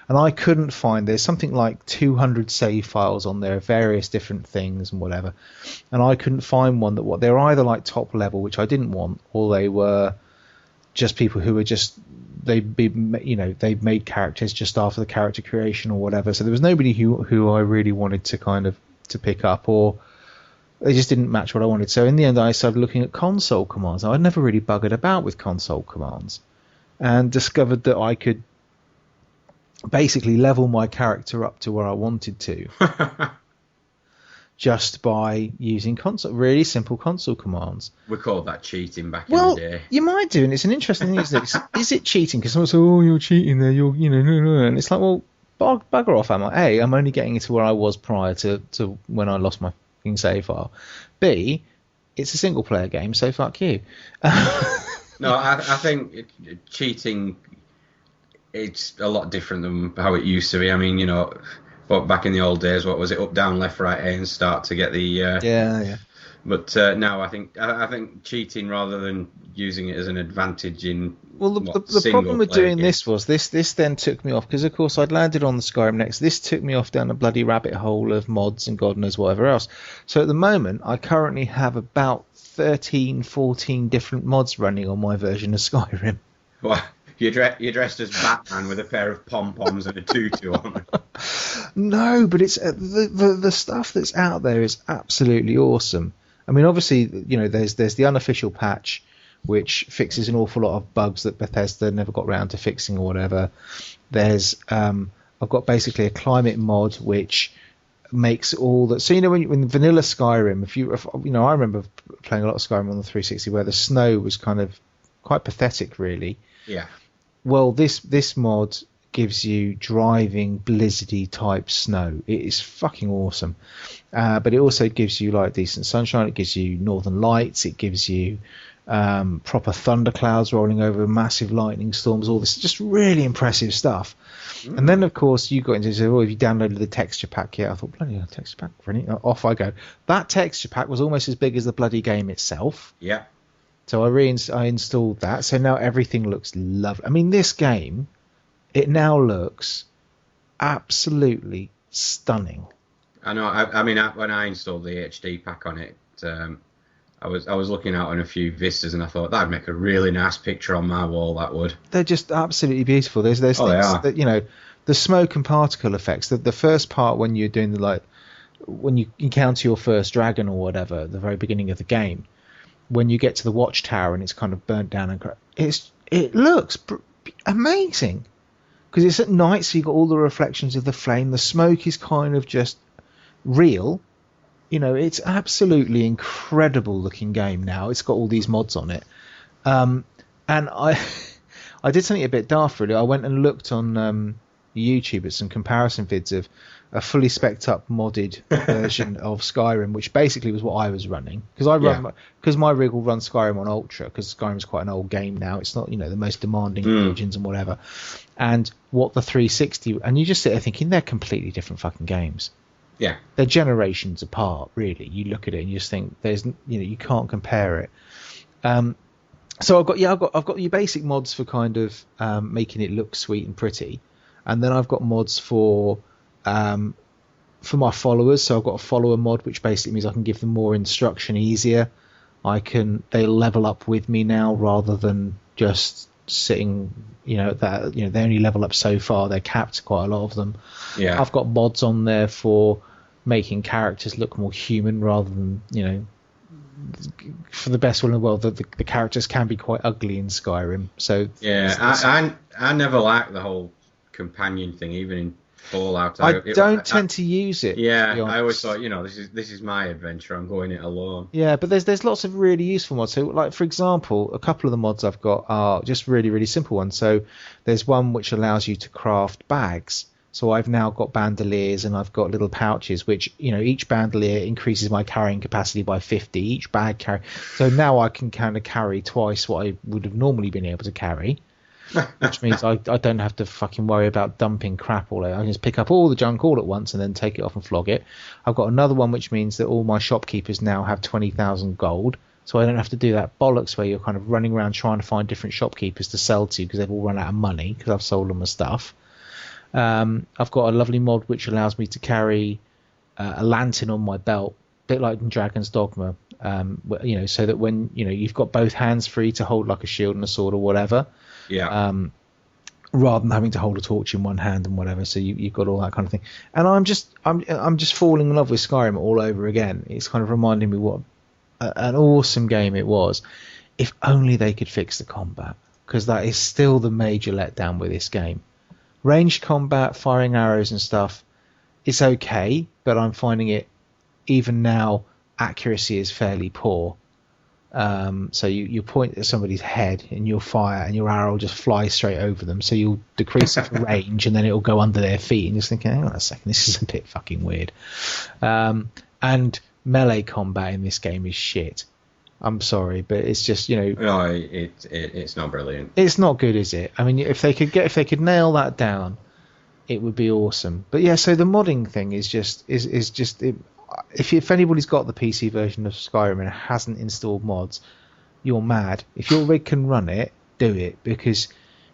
And I couldn't find, there's something like 200 save files on there, various different things and whatever. And I couldn't find one that they're either like top level, which I didn't want, or they were just people who were just, they made characters just after the character creation or whatever. So there was nobody who I really wanted to kind of to pick up, or they just didn't match what I wanted. So in the end, I started looking at console commands. I'd never really buggered about with console commands, and discovered that I could basically level my character up to where I wanted to just by using really simple console commands. We called that cheating back in the day. Well, you might do, and it's an interesting thing, isn't it? Is it cheating? Because someone says, "Oh, you're cheating there. You're, no," and it's like, well, bugger off, am I? A, I'm only getting it to where I was prior to when I lost my fucking save file. B, it's a single player game, so fuck you. No, I think cheating, it's a lot different than how it used to be. I mean, but back in the old days, what was it? Up, down, left, right, A, and start to get the yeah. But now I think cheating rather than using it as an advantage in the problem with doing this was this then took me off, because of course I'd landed on the Skyrim Next. This took me off down a bloody rabbit hole of mods and God knows whatever else. So at the moment I currently have about 13-14 different mods running on my version of Skyrim. Well, you're dressed as Batman with a pair of pom-poms and a tutu on. No, but it's the stuff that's out there is absolutely awesome. I mean, obviously, there's the unofficial patch, which fixes an awful lot of bugs that Bethesda never got round to fixing or whatever. There's I've got basically a climate mod which makes all that. So when vanilla Skyrim, I remember playing a lot of Skyrim on the 360 where the snow was kind of quite pathetic, really. Yeah. Well, this mod gives you driving blizzardy type snow. It is fucking awesome. But it also gives you like decent sunshine. It gives you northern lights. It gives you proper thunderclouds rolling over, massive lightning storms, all this just really impressive stuff. And then of course you got into have you downloaded the texture pack yet? I thought, bloody hell, texture pack, really? Off I go. That texture pack was almost as big as the bloody game itself. Yeah. So I installed that. So now everything looks lovely. I mean, this game, it now looks absolutely stunning. I know. I mean, when I installed the HD pack on it, I was looking out on a few vistas, and I thought that'd make a really nice picture on my wall. That would. They're just absolutely beautiful. There's things that the smoke and particle effects. The first part when you're doing when you encounter your first dragon or whatever, at the very beginning of the game, when you get to the watchtower and it's kind of burnt down and it looks amazing. Because it's at night, so you've got all the reflections of the flame. The smoke is kind of just real. It's absolutely incredible looking game now. It's got all these mods on it. And I did something a bit daft, really. I went and looked on YouTube at some comparison vids of a fully spec'd up modded version of Skyrim, which basically was what I was running. Because my rig will run Skyrim on Ultra, because Skyrim's quite an old game now. It's not, the most demanding regions and whatever. And what the 360, and you just sit there thinking they're completely different fucking games. Yeah. They're generations apart, really. You look at it and you just think you can't compare it. So I've got your basic mods for kind of making it look sweet and pretty, and then I've got mods for my followers. So I've got a follower mod, which basically means I can give them more instruction easier. They level up with me now rather than just sitting, they only level up so far. They're capped, quite a lot of them. Yeah. I've got mods on there for making characters look more human rather than, for the best will in the world, the characters can be quite ugly in Skyrim. So yeah, I never liked the whole companion thing, even in Fallout. I don't tend to use it. Yeah, I always thought, this is my adventure. I'm going it alone. Yeah, but there's lots of really useful mods. So, like for example, a couple of the mods I've got are just really, really simple ones. So there's one which allows you to craft bags. So I've now got bandoliers and I've got little pouches, which, each bandolier increases my carrying capacity by 50. Each bag so now I can kind of carry twice what I would have normally been able to carry. Which means I don't have to fucking worry about dumping crap all over. I can just pick up all the junk all at once and then take it off and flog it. I've got another one which means that all my shopkeepers now have 20,000 gold, so I don't have to do that bollocks where you're kind of running around trying to find different shopkeepers to sell to because they've all run out of money because I've sold them my stuff. I've got a lovely mod which allows me to carry a lantern on my belt, a bit like in Dragon's Dogma. So that when you've got both hands free to hold like a shield and a sword or whatever. Yeah. Rather than having to hold a torch in one hand and whatever, so you've got all that kind of thing. And I'm just falling in love with Skyrim all over again. It's kind of reminding me what an awesome game it was. If only they could fix the combat, because that is still the major letdown with this game. Ranged combat, firing arrows and stuff, it's okay, but I'm finding it, even now, accuracy is fairly poor. So you point at somebody's head and you'll fire and your arrow will just fly straight over them, so you'll decrease the range and then it'll go under their feet, and you're just thinking, hang on a second, this is a bit fucking weird. And melee combat in this game is shit. I'm sorry, but it's just, No, it's not brilliant. It's not good, is it? I mean, if they could nail that down, it would be awesome. But yeah, so the modding thing is just if anybody's got the PC version of Skyrim and hasn't installed mods, you're mad. If your rig can run it, do it, because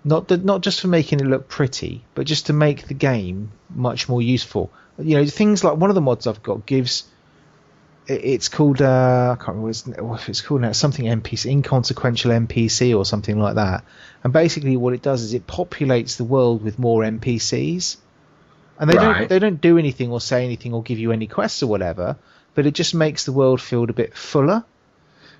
not just for making it look pretty, but just to make the game much more useful. Things like one of the mods I've got gives. It's called I can't remember what it's called now. Something NPC, inconsequential NPC or something like that. And basically, what it does is it populates the world with more NPCs. And they don't do anything or say anything or give you any quests or whatever, but it just makes the world feel a bit fuller.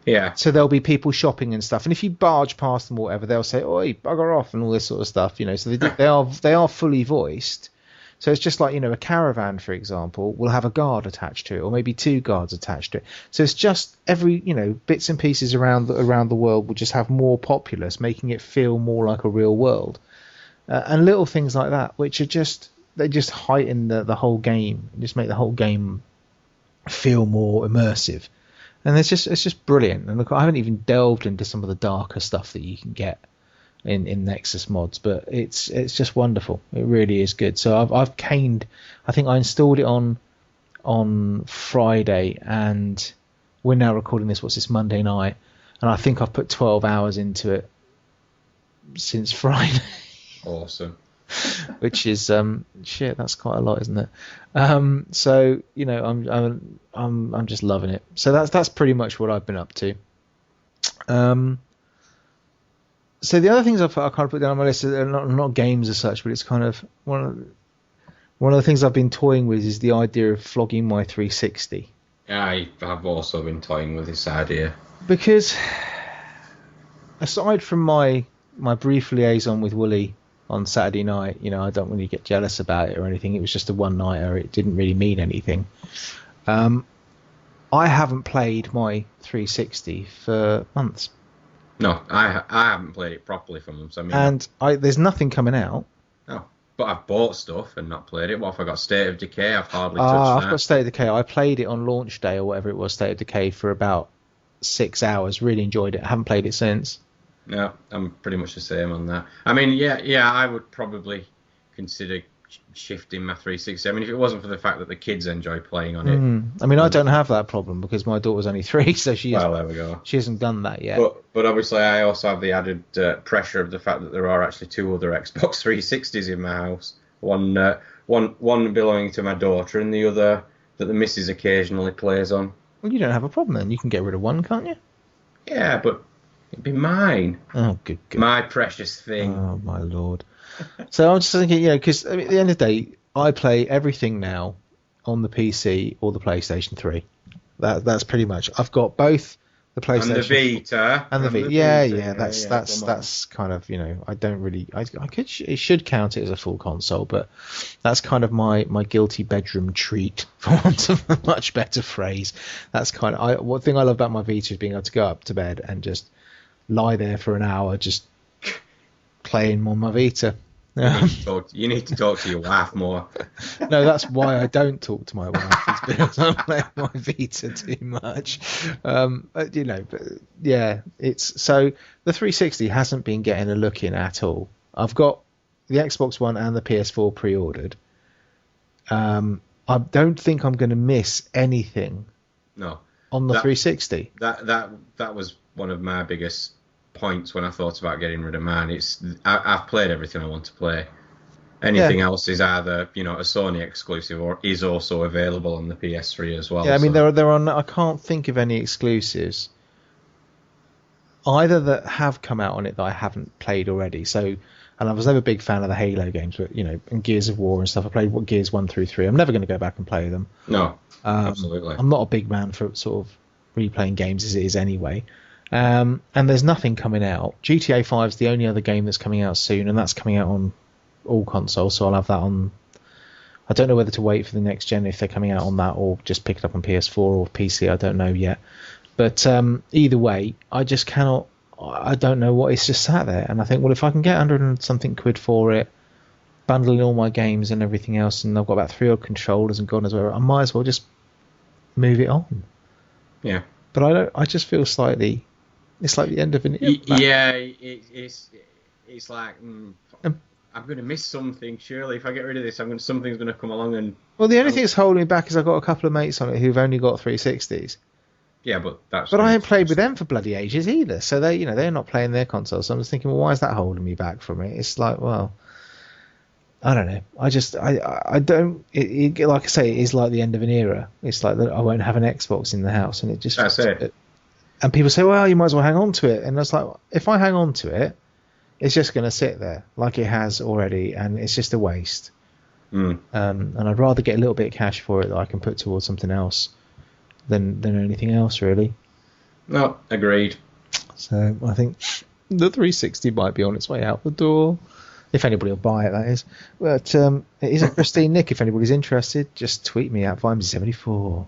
Yeah. So there'll be people shopping and stuff, and if you barge past them or whatever, they'll say, "Oi, bugger off," and all this sort of stuff. So they are fully voiced. So it's just like, a caravan, for example, will have a guard attached to it, or maybe 2 guards attached to it. So it's just every, bits and pieces around the world will just have more populace, making it feel more like a real world. And little things like that, which are they just heighten the whole game, just make the whole game feel more immersive. And it's just brilliant. And look, I haven't even delved into some of the darker stuff that you can get in Nexus mods, but it's just wonderful. It really is good. So I've caned. I think I installed it on Friday, and we're now recording this. What's this, Monday night? And I think I've put 12 hours into it since Friday. Awesome. Which is shit. That's quite a lot, isn't it? So I'm just loving it. So that's pretty much what I've been up to. So the other things I kind of put down on my list are not games as such, but it's kind of one of the things I've been toying with is the idea of flogging my 360. I have also been toying with this idea. Because aside from my brief liaison with Wooly on Saturday night, I don't really get jealous about it or anything. It was just a one-nighter. It didn't really mean anything. I haven't played my 360 for months. No, I haven't played it properly for months. There's nothing coming out. No, but I've bought stuff and not played it. What if I got State of Decay? I've hardly touched that. I've got State of Decay. I played it on launch day or whatever it was, State of Decay, for about 6 hours. Really enjoyed it. I haven't played it since. No, I'm pretty much the same on that. I mean, yeah, I would probably consider shifting my 360. I mean, if it wasn't for the fact that the kids enjoy playing on it. I mean, I don't have that problem because my daughter's only 3, so there we go. She hasn't done that yet. But obviously, I also have the added pressure of the fact that there are actually 2 other Xbox 360s in my house. One belonging to my daughter, and the other that the missus occasionally plays on. Well, you don't have a problem then. You can get rid of one, can't you? Yeah, but it'd be mine. Oh, good. My precious thing. Oh, my lord. So I'm just thinking, because at the end of the day, I play everything now on the PC or the PlayStation 3. That's pretty much. I've got both the PlayStation and the Vita. And the Vita. Yeah. That's kind of, I don't really. It should count it as a full console, but that's kind of my guilty bedroom treat, for want of a much better phrase. That's kind of. One thing I love about my Vita is being able to go up to bed and just lie there for an hour, just playing on my Vita. You need to talk to your wife more. No, that's why I don't talk to my wife. It's because I'm playing my Vita too much. But yeah, it's so the 360 hasn't been getting a look in at all. I've got the Xbox One and the PS4 pre-ordered. I don't think I'm going to miss anything. No. On the 360. That was one of my biggest points when I thought about getting rid of mine. I've played everything I want to play. Anything else is either, a Sony exclusive or is also available on the PS3 as well. Yeah, I mean, there are I can't think of any exclusives either that have come out on it that I haven't played already. So, and I was never a big fan of the Halo games, but and Gears of War and stuff. I played Gears 1 through 3. I'm never going to go back and play them. No, absolutely. I'm not a big man for sort of replaying games as it is anyway. And there's nothing coming out. GTA 5 is the only other game that's coming out soon, and that's coming out on all consoles, so I'll have that on. I don't know whether to wait for the next gen if they're coming out on that, or just pick it up on PS4 or PC. I don't know yet. But either way, I just cannot. I don't know what. It's just sat there, and I think, well, if I can get 100 and something quid for it, bundling all my games and everything else, and I've got about 3 odd controllers and God knows where, I might as well just move it on. Yeah. But I don't. I just feel slightly. It's like the end of an. Yeah, it's like. I'm going to miss something, surely. If I get rid of this, something's going to come along and... Well, the only thing that's holding me back is I've got a couple of mates on it who've only got 360s. Yeah, but that's... But I haven't played with them for bloody ages either, so they, they're not playing their consoles. So I'm just thinking, well, why is that holding me back from it? It's like, well, I don't know. I don't... like I say, it is like the end of an era. It's like that I won't have an Xbox in the house, and it just... That's it. And people say, well, you might as well hang on to it. And it's like, if I hang on to it, it's just going to sit there like it has already, and it's just a waste. And I'd rather get a little bit of cash for it that I can put towards something else than anything else, really. No, agreed. So I think the 360 might be on its way out the door. If anybody will buy it, that is. But it is a pristine nick. If anybody's interested, just tweet me at Vimesy74.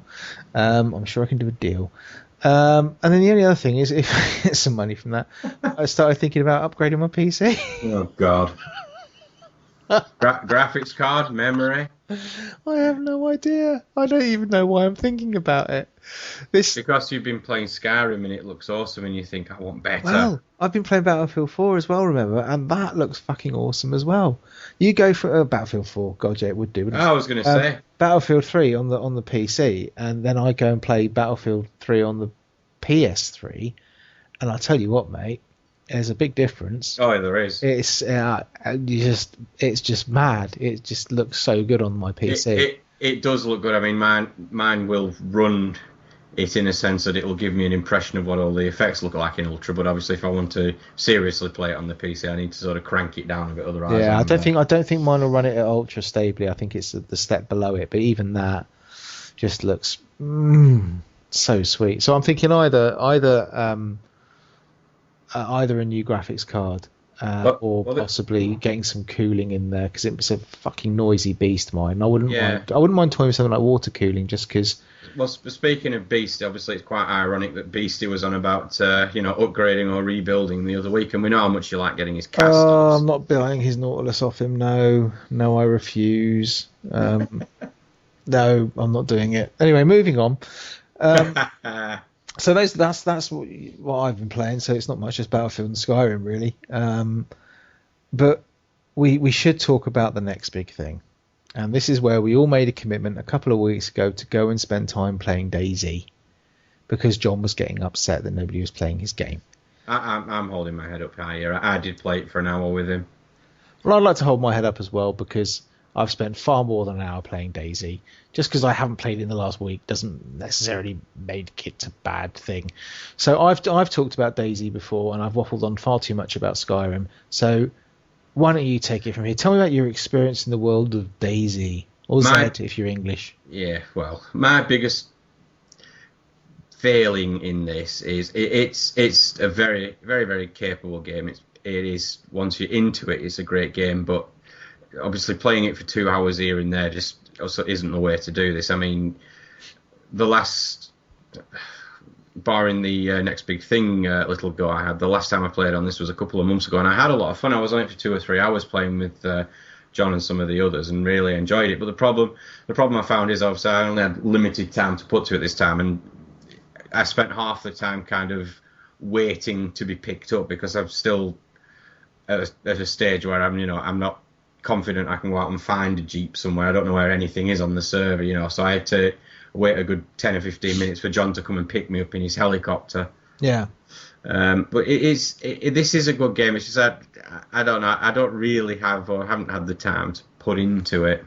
I'm sure I can do a deal. And then the only other thing is, if I get some money from that, I started thinking about upgrading my PC. Oh, God. Graphics card, memory. I have no idea. I don't even know why I'm thinking about it. Because you've been playing Skyrim and it looks awesome and you think, I want better. Well, I've been playing Battlefield 4 as well, remember? And that looks fucking awesome as well. You go for Battlefield 4. God, yeah, it would do. Wouldn't it? I was going to say. Battlefield 3 on the PC, and then I go and play Battlefield 3 on the PS3. And I'll tell you what, mate, there's a big difference. Oh, there is. It's just mad. It just looks so good on my PC. It does look good. I mean, mine will run it in a sense that it will give me an impression of what all the effects look like in Ultra. But obviously, if I want to seriously play it on the PC, I need to sort of crank it down a bit. Otherwise, yeah, I don't think mine will run it at Ultra stably. I think it's the step below it. But even that just looks so sweet. So I'm thinking either a new graphics card or possibly getting some cooling in there, because it's a fucking noisy beast. Mine. I wouldn't mind toying with something like water cooling, just because. Well, speaking of Beast, obviously it's quite ironic that Beastie was on about upgrading or rebuilding the other week, and we know how much you like getting his cast. Oh, I'm not buying his Nautilus off him. No, I refuse. No, I'm not doing it. Anyway, moving on. So that's what I've been playing. So it's not much, just Battlefield and Skyrim, really. But we should talk about the next big thing. And this is where we all made a commitment a couple of weeks ago to go and spend time playing DayZ, because John was getting upset that nobody was playing his game. I'm holding my head up high here. I did play it for an hour with him. Well, I'd like to hold my head up as well, because I've spent far more than an hour playing DayZ. Just because I haven't played it in the last week doesn't necessarily make it a bad thing. So I've talked about DayZ before, and I've waffled on far too much about Skyrim. So why don't you take it from here? Tell me about your experience in the world of DayZ, or Zed if you're English. Yeah, well, my biggest failing in this is it's a very, very, very capable game. It is, once you're into it, it's a great game, but obviously playing it for 2 hours here and there just also isn't the way to do this. I mean, the last, barring the next big thing little go I had, the last time I played on this was a couple of months ago, and I had a lot of fun. I was on it for 2 or 3 hours playing with John and some of the others, and really enjoyed it. But the problem I found is, obviously I only had limited time to put to it this time, and I spent half the time kind of waiting to be picked up, because I'm still at a stage where I'm not confident I can go out and find a Jeep somewhere. I don't know where anything is on the server, so I had to wait a good 10 or 15 minutes for John to come and pick me up in his helicopter. Yeah. But this is a good game. It's just that I don't know. I don't really have or haven't had the time to put into it.